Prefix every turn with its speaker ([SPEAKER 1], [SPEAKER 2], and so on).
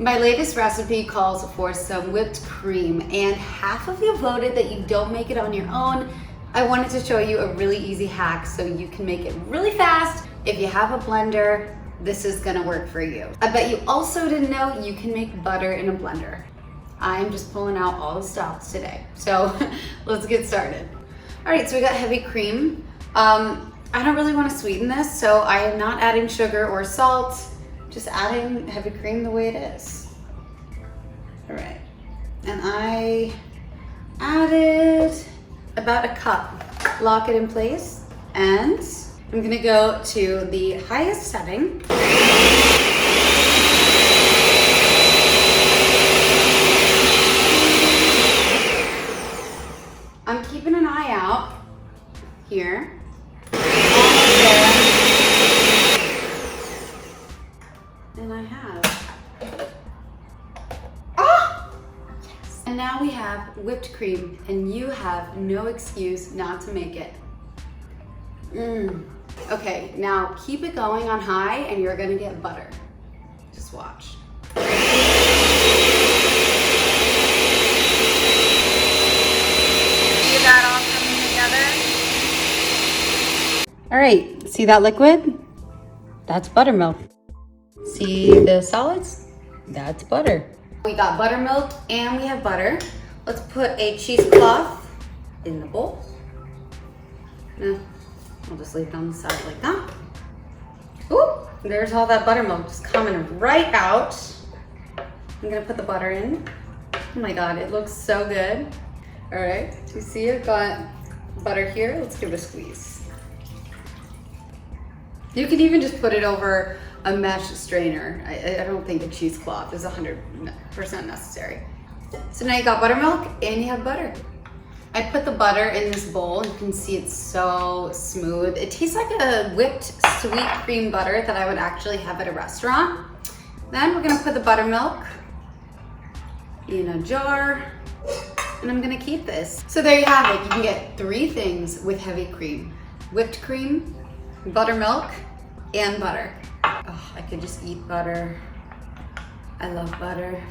[SPEAKER 1] My latest recipe calls for some whipped cream, and half of you voted that you don't make it on your own. I wanted to show you a really easy hack so you can make it really fast. If you have a blender, this is gonna work for you. I bet you also didn't know you can make butter in a blender. I'm just pulling out all the stops today. So let's get started. All right, so we got heavy cream. I don't really want to sweeten this, so I am not adding sugar or salt, just adding heavy cream the way it is. All right, and I added about a cup. Lock it in place, and I'm gonna go to the highest setting. I'm keeping an eye out here. And I have. Yes. And now we have whipped cream, and you have no excuse not to make it. Okay, now keep it going on high, and you're gonna get butter. Just watch. All right, see that liquid? That's buttermilk. See the solids? That's butter. We got buttermilk and we have butter. Let's put a cheesecloth in the bowl. No, I'll just leave it on the side like that. Ooh, there's all that buttermilk just coming right out. I'm gonna put the butter in. Oh my God, it looks so good. All right, do you see I've got butter here? Let's give it a squeeze. You can even just put it over a mesh strainer. I don't think a cheesecloth is 100% necessary. So now you got buttermilk and you have butter. I put the butter in this bowl. You can see it's so smooth. It tastes like a whipped sweet cream butter that I would actually have at a restaurant. Then we're gonna put the buttermilk in a jar, and I'm gonna keep this. So there you have it. You can get 3 things with heavy cream: whipped cream, buttermilk, and butter. Oh, I could just eat butter. I love butter.